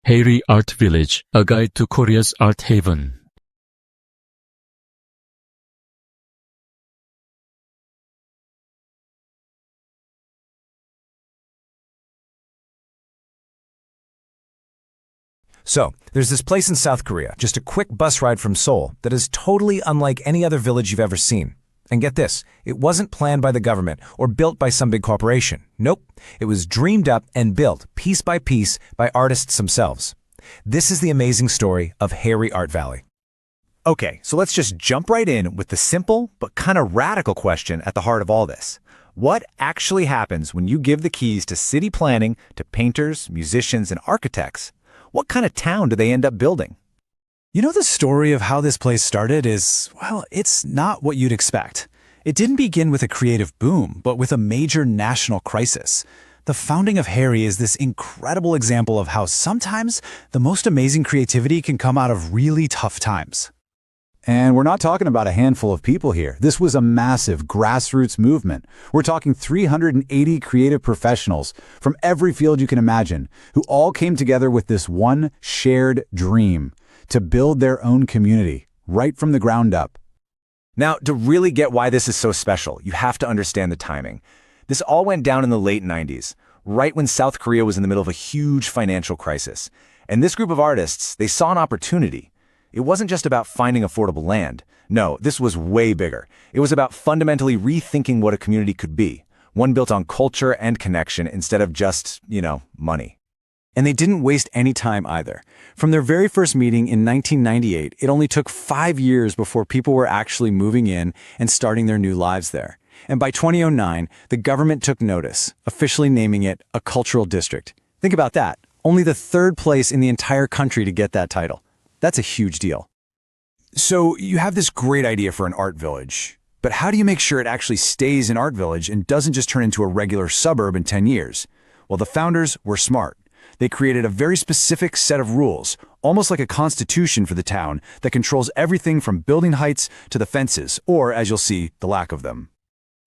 Heyri Art Village, a guide to Korea's art haven. So, there's this place in South Korea, just a quick bus ride from Seoul, that is totally unlike any other village you've ever seen. And get this, it wasn't planned by the government or built by some big corporation. Nope, it was dreamed up and built piece by piece by artists themselves. This is the amazing story of Heyri Art Valley. Okay, so let's just jump right in with the simple but kind of radical question at the heart of all this. What actually happens when you give the keys to city planning to painters, musicians, and architects? What kind of town do they end up building? You know, the story of how this place started is, well, it's not what you'd expect. It didn't begin with a creative boom, but with a major national crisis. The founding of Heyri is this incredible example of how sometimes the most amazing creativity can come out of really tough times. And we're not talking about a handful of people here. This was a massive grassroots movement. We're talking 380 creative professionals from every field you can imagine, who all came together with this one shared dream: to build their own community, right from the ground up. Now, to really get why this is so special, you have to understand the timing. This all went down in the late 90s, right when South Korea was in the middle of a huge financial crisis. And this group of artists, they saw an opportunity. It wasn't just about finding affordable land. No, this was way bigger. It was about fundamentally rethinking what a community could be, one built on culture and connection instead of just, money. And they didn't waste any time either. From their very first meeting in 1998, it only took 5 years before people were actually moving in and starting their new lives there. And by 2009, the government took notice, officially naming it a cultural district. Think about that. Only the third place in the entire country to get that title. That's a huge deal. So you have this great idea for an art village, but how do you make sure it actually stays an art village and doesn't just turn into a regular suburb in 10 years? Well, the founders were smart. They created a very specific set of rules, almost like a constitution for the town, that controls everything from building heights to the fences, or, as you'll see, the lack of them.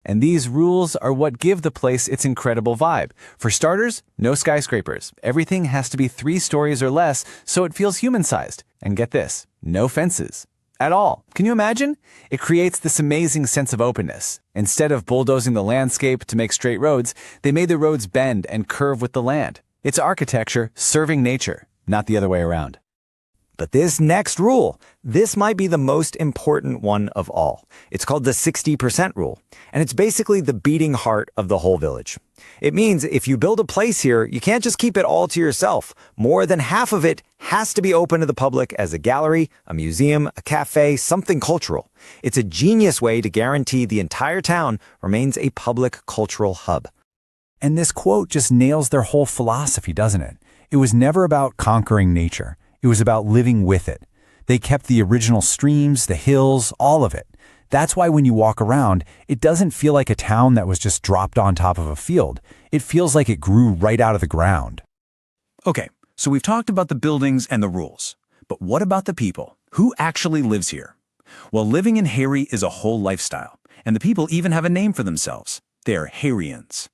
And these rules are what give the place its incredible vibe. For starters, no skyscrapers. Everything has to be 3 stories or less so it feels human-sized. And get this, no fences. At all. Can you imagine? It creates this amazing sense of openness. Instead of bulldozing the landscape to make straight roads, they made the roads bend and curve with the land. It's architecture serving nature, not the other way around. But this next rule, this might be the most important one of all. It's called the 60% rule, and it's basically the beating heart of the whole village. It means if you build a place here, you can't just keep it all to yourself. More than half of it has to be open to the public as a gallery, a museum, a cafe, something cultural. It's a genius way to guarantee the entire town remains a public cultural hub. And this quote just nails their whole philosophy, doesn't it? It was never about conquering nature. It was about living with it. They kept the original streams, the hills, all of it. That's why when you walk around, it doesn't feel like a town that was just dropped on top of a field. It feels like it grew right out of the ground. Okay, so we've talked about the buildings and the rules. But what about the people? Who actually lives here? Well, living in Heyri is a whole lifestyle, and the people even have a name for themselves. They're Heyrians.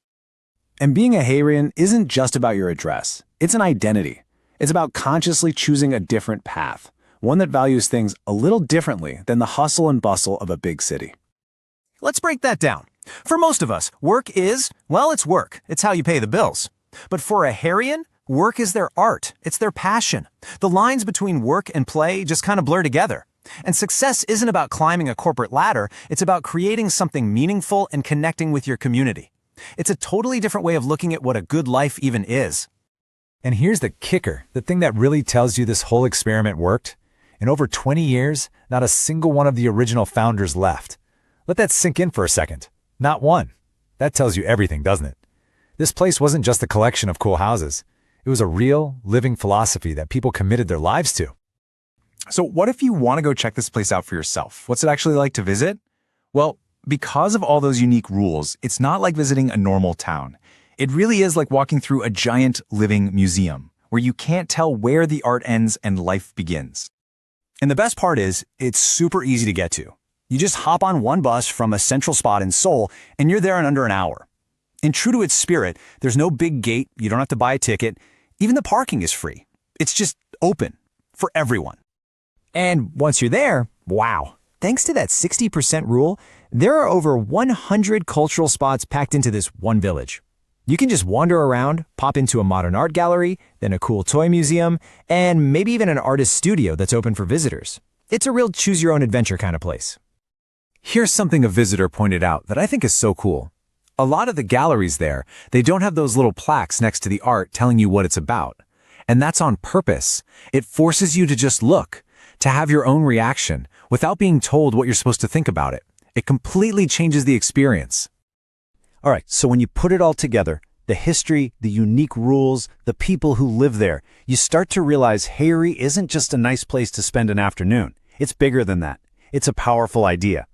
And being a Heyrian isn't just about your address. It's an identity. It's about consciously choosing a different path, one that values things a little differently than the hustle and bustle of a big city. Let's break that down. For most of us, work is, well, it's work. It's how you pay the bills. But for a Heyrian, work is their art. It's their passion. The lines between work and play just kind of blur together. And success isn't about climbing a corporate ladder. It's about creating something meaningful and connecting with your community. It's a totally different way of looking at what a good life even is. And here's the kicker, the thing that really tells you this whole experiment worked. In over 20 years, not a single one of the original founders left. Let that sink in for a second. Not one. That tells you everything, doesn't it? This place wasn't just a collection of cool houses. It was a real, living philosophy that people committed their lives to. So what if you want to go check this place out for yourself? What's it actually like to visit? Well, because of all those unique rules, it's not like visiting a normal town. It really is like walking through a giant living museum, where you can't tell where the art ends and life begins. And the best part is, it's super easy to get to. You just hop on one bus from a central spot in Seoul, and you're there in under an hour. And true to its spirit, there's no big gate, you don't have to buy a ticket, even the parking is free. It's just open for everyone. And once you're there, wow. Thanks to that 60% rule, there are over 100 cultural spots packed into this one village. You can just wander around, pop into a modern art gallery, then a cool toy museum, and maybe even an artist studio that's open for visitors. It's a real choose-your-own-adventure kind of place. Here's something a visitor pointed out that I think is so cool. A lot of the galleries there, they don't have those little plaques next to the art telling you what it's about. And that's on purpose. It forces you to just look, to have your own reaction, without being told what you're supposed to think about it. It completely changes the experience. All right, so when you put it all together, the history, the unique rules, the people who live there, you start to realize Heyri isn't just a nice place to spend an afternoon. It's bigger than that. It's a powerful idea.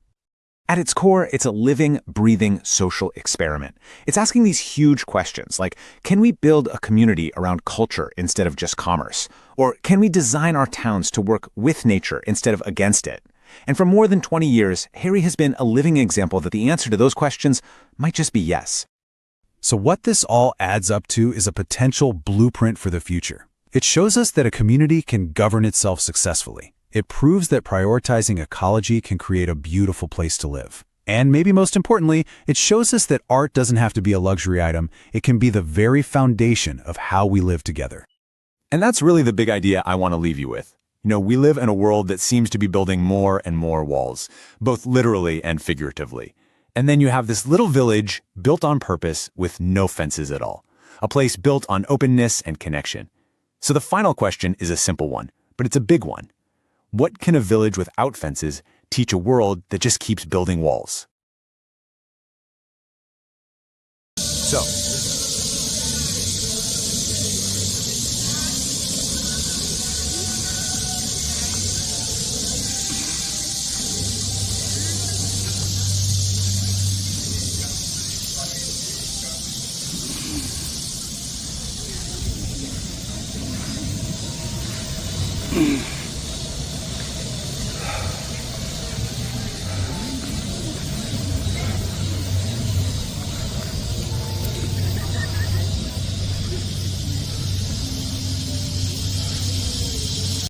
At its core, it's a living, breathing social experiment. It's asking these huge questions like, can we build a community around culture instead of just commerce? Or can we design our towns to work with nature instead of against it? And for more than 20 years, Heyri has been a living example that the answer to those questions might just be yes. So what this all adds up to is a potential blueprint for the future. It shows us that a community can govern itself successfully. It proves that prioritizing ecology can create a beautiful place to live. And maybe most importantly, it shows us that art doesn't have to be a luxury item. It can be the very foundation of how we live together. And that's really the big idea I want to leave you with. We live in a world that seems to be building more and more walls, both literally and figuratively. And then you have this little village built on purpose with no fences at all. A place built on openness and connection. So the final question is a simple one, but it's a big one. What can a village without fences teach a world that just keeps building walls? So, Mm.